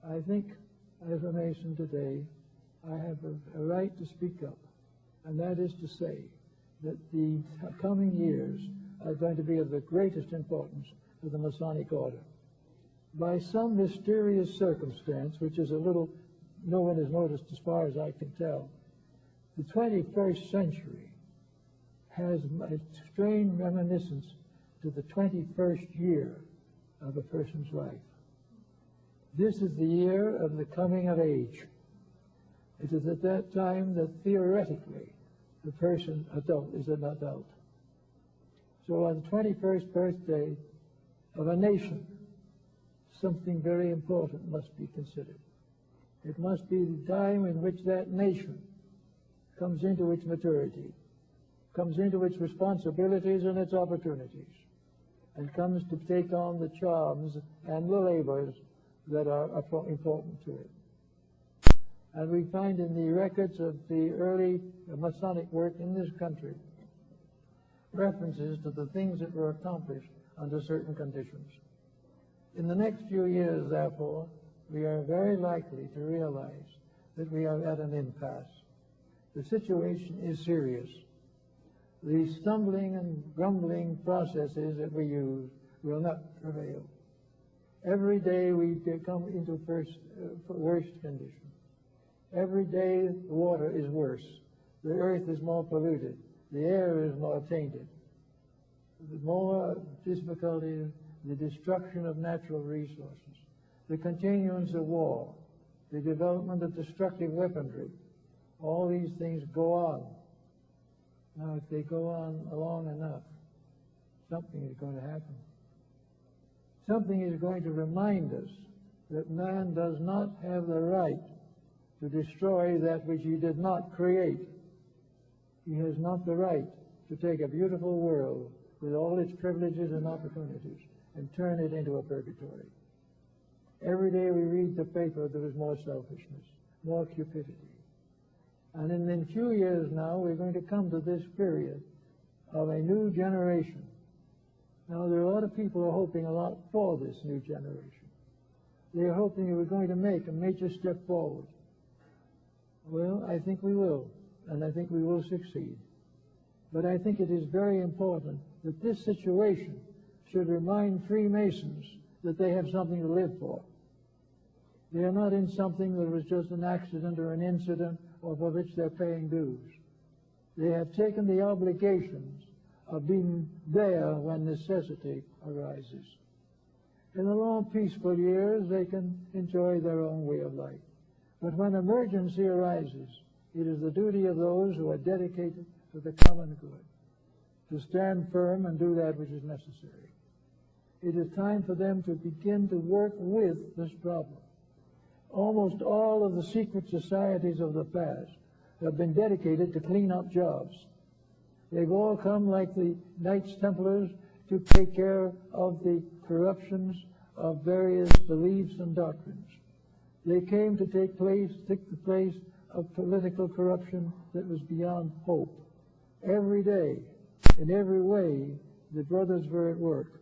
I think as a Mason today, I have a right to speak up, and that is to say that the coming years are going to be of the greatest importance to the Masonic order. By some mysterious circumstance, which is a little, no one has noticed as far as I can tell, the 21st century has a strange reminiscence to the 21st year of a person's life. This is the year of the coming of age. It is at that time that theoretically the person adult is an adult. So on the 21st birthday of a nation, something very important must be considered. It must be the time in which that nation comes into its maturity, comes into its responsibilities and its opportunities, and comes to take on the charms and the labors that are important to it. And we find in the records of the early Masonic work in this country references to the things that were accomplished under certain conditions. In the next few years, therefore, we are very likely to realize that we are at an impasse. The situation is serious. The stumbling and grumbling processes that we use will not prevail. Every day we come into worse condition. Every day the water is worse. The earth is more polluted. The air is more tainted. The more difficulty, the destruction of natural resources, the continuance of war, the development of destructive weaponry, all these things go on. Now, if they go on long enough, something is going to happen. Something is going to remind us that man does not have the right to destroy that which he did not create. He has not the right to take a beautiful world with all its privileges and opportunities and turn it into a purgatory. Every day we read the paper, there is more selfishness, more cupidity. And in a few years now, we're going to come to this period of a new generation. Now, there are a lot of people who are hoping a lot for this new generation. They are hoping that we're going to make a major step forward. Well, I think we will, and I think we will succeed. But I think it is very important that this situation should remind Freemasons that they have something to live for. They are not in something that was just an accident or an incident or for which they're paying dues. They have taken the obligations of being there when necessity arises. In the long, peaceful years, they can enjoy their own way of life. But when emergency arises, it is the duty of those who are dedicated to the common good to stand firm and do that which is necessary. It is time for them to begin to work with this problem. Almost all of the secret societies of the past have been dedicated to clean up jobs. They've all come like the Knights Templars to take care of the corruptions of various beliefs and doctrines. They came to take the place of political corruption that was beyond hope. Every day, in every way, the brothers were at work,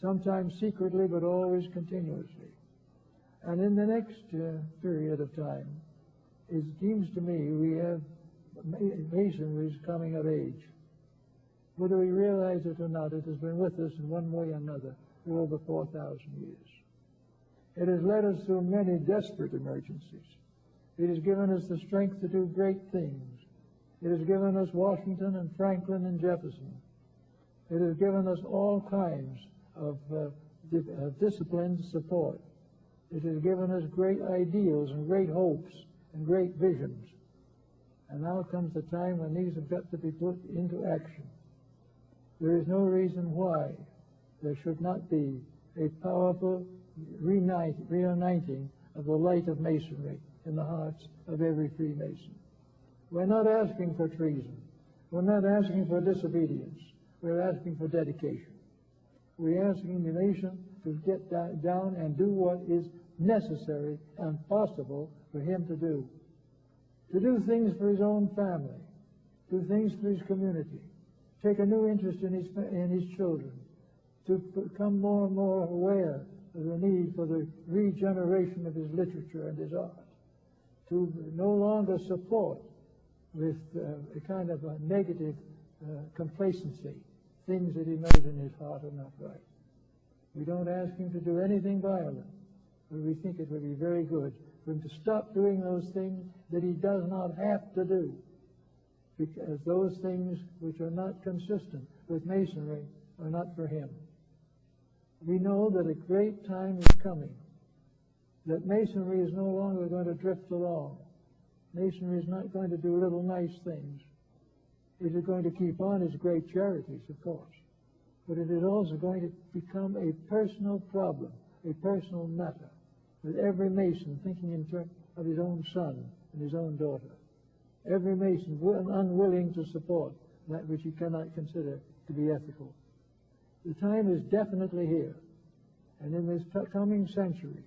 sometimes secretly but always continuously. And in the next period of time, it seems to me we have Masonry's coming of age. Whether we realize it or not, it has been with us in one way or another for over 4,000 years. It has led us through many desperate emergencies. It has given us the strength to do great things. It has given us Washington and Franklin and Jefferson. It has given us all kinds of disciplined support. It has given us great ideals and great hopes and great visions. And now comes the time when these have got to be put into action. There is no reason why there should not be a powerful reuniting of the light of Masonry in the hearts of every Freemason. We're not asking for treason. We're not asking for disobedience. We're asking for dedication. We're asking the nation to get down and do what is necessary and possible for him to do. To do things for his own family, do things for his community, take a new interest in his children, to become more and more aware the need for the regeneration of his literature and his art, to no longer support with a kind of a negative complacency things that he knows in his heart are not right. We don't ask him to do anything violent, but we think it would be very good for him to stop doing those things that he does not have to do, because those things which are not consistent with Masonry are not for him. We know that a great time is coming, that Masonry is no longer going to drift along. Masonry is not going to do little nice things. It is going to keep on its great charities, of course, but it is also going to become a personal problem, a personal matter, with every Mason thinking in terms of his own son and his own daughter. Every Mason unwilling to support that which he cannot consider to be ethical. The time is definitely here, and in this coming century,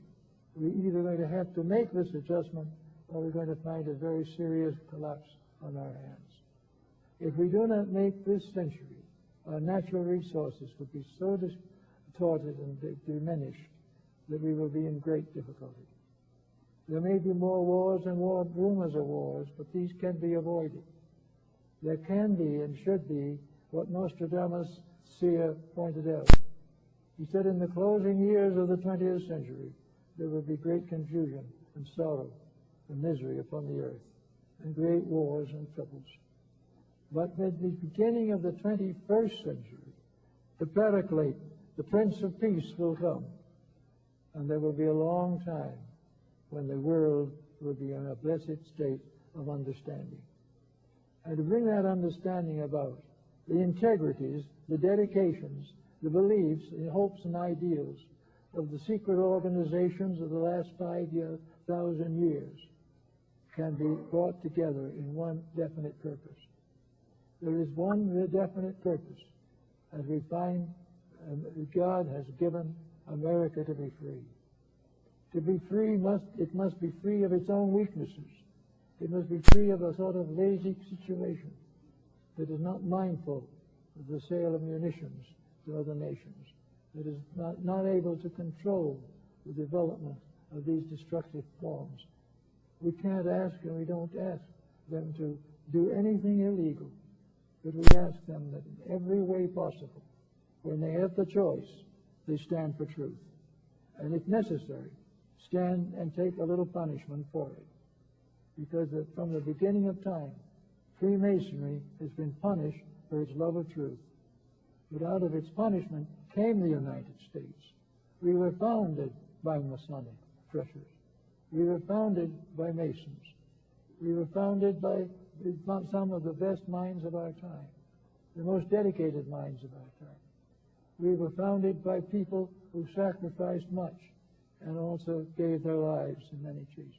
we're either going to have to make this adjustment or we're going to find a very serious collapse on our hands. If we do not make this century, our natural resources will be so distorted and diminished that we will be in great difficulty. There may be more wars and rumors of wars, but these can be avoided. There can be and should be what Nostradamus' seer pointed out. He said in the closing years of the 20th century, there will be great confusion and sorrow and misery upon the earth, and great wars and troubles. But at the beginning of the 21st century, the Paraclete, the Prince of Peace, will come, and there will be a long time when the world will be in a blessed state of understanding. And to bring that understanding about, the integrities, the dedications, the beliefs, the hopes and ideals of the secret organizations of the last 5,000 years can be brought together in one definite purpose. There is one definite purpose, as we find God has given America to be free. To be free, it must be free of its own weaknesses. It must be free of a sort of lazy situation that is not mindful of the sale of munitions to other nations, that is not able to control the development of these destructive forms. We can't ask, and we don't ask them to do anything illegal, but we ask them that in every way possible, when they have the choice, they stand for truth. And if necessary, stand and take a little punishment for it. Because from the beginning of time, Freemasonry has been punished for its love of truth. But out of its punishment came the United States. We were founded by Masonic pressures. We were founded by Masons. We were founded by some of the best minds of our time, the most dedicated minds of our time. We were founded by people who sacrificed much and also gave their lives in many cases.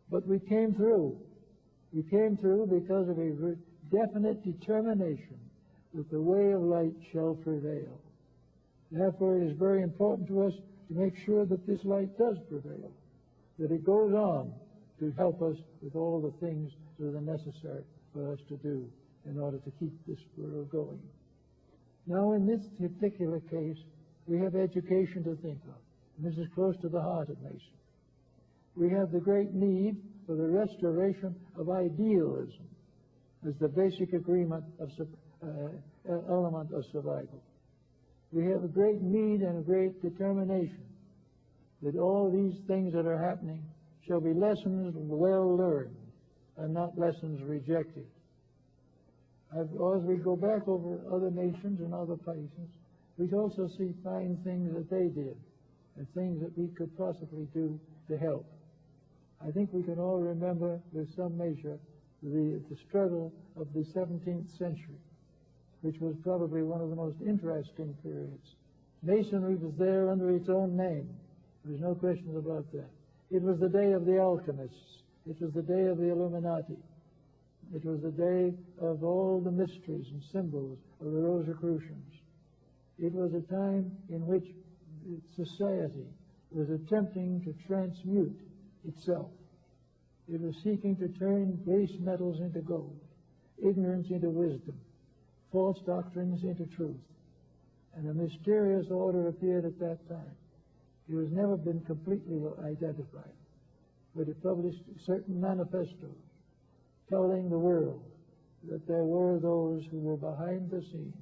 But we came through. We came through because of a definite determination that the way of light shall prevail. Therefore, it is very important to us to make sure that this light does prevail, that it goes on to help us with all the things that are necessary for us to do in order to keep this world going. Now, in this particular case, we have education to think of. And this is close to the heart of Mason. We have the great need for the restoration of idealism as the basic agreement of element of survival. We have a great need and a great determination that all these things that are happening shall be lessons well learned and not lessons rejected. As we go back over other nations and other places, we also see fine things that they did and things that we could possibly do to help. I think we can all remember with some measure the struggle of the 17th century, which was probably one of the most interesting periods. Masonry was there under its own name. There's no question about that. It was the day of the alchemists. It was the day of the Illuminati. It was the day of all the mysteries and symbols of the Rosicrucians. It was a time in which society was attempting to transmute itself. It was seeking to turn base metals into gold, ignorance into wisdom, false doctrines into truth. And a mysterious order appeared at that time, It has never been completely identified, but it published certain manifestos telling the world that there were those who were behind the scenes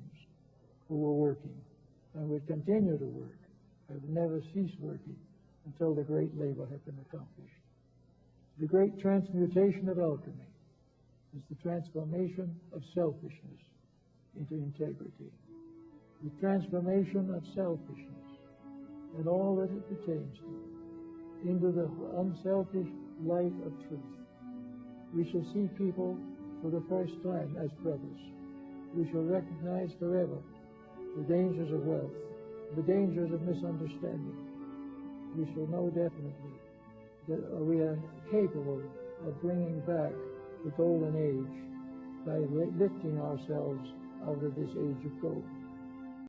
who were working and would continue to work, have never ceased working until the great labor had been accomplished. The great transmutation of alchemy is the transformation of selfishness into integrity, the transformation of selfishness and all that it pertains to into the unselfish light of truth. We shall see people for the first time as brothers. We shall recognize forever the dangers of wealth, the dangers of misunderstanding. We shall know definitely that we are capable of bringing back the golden age by lifting ourselves out of this age of gold.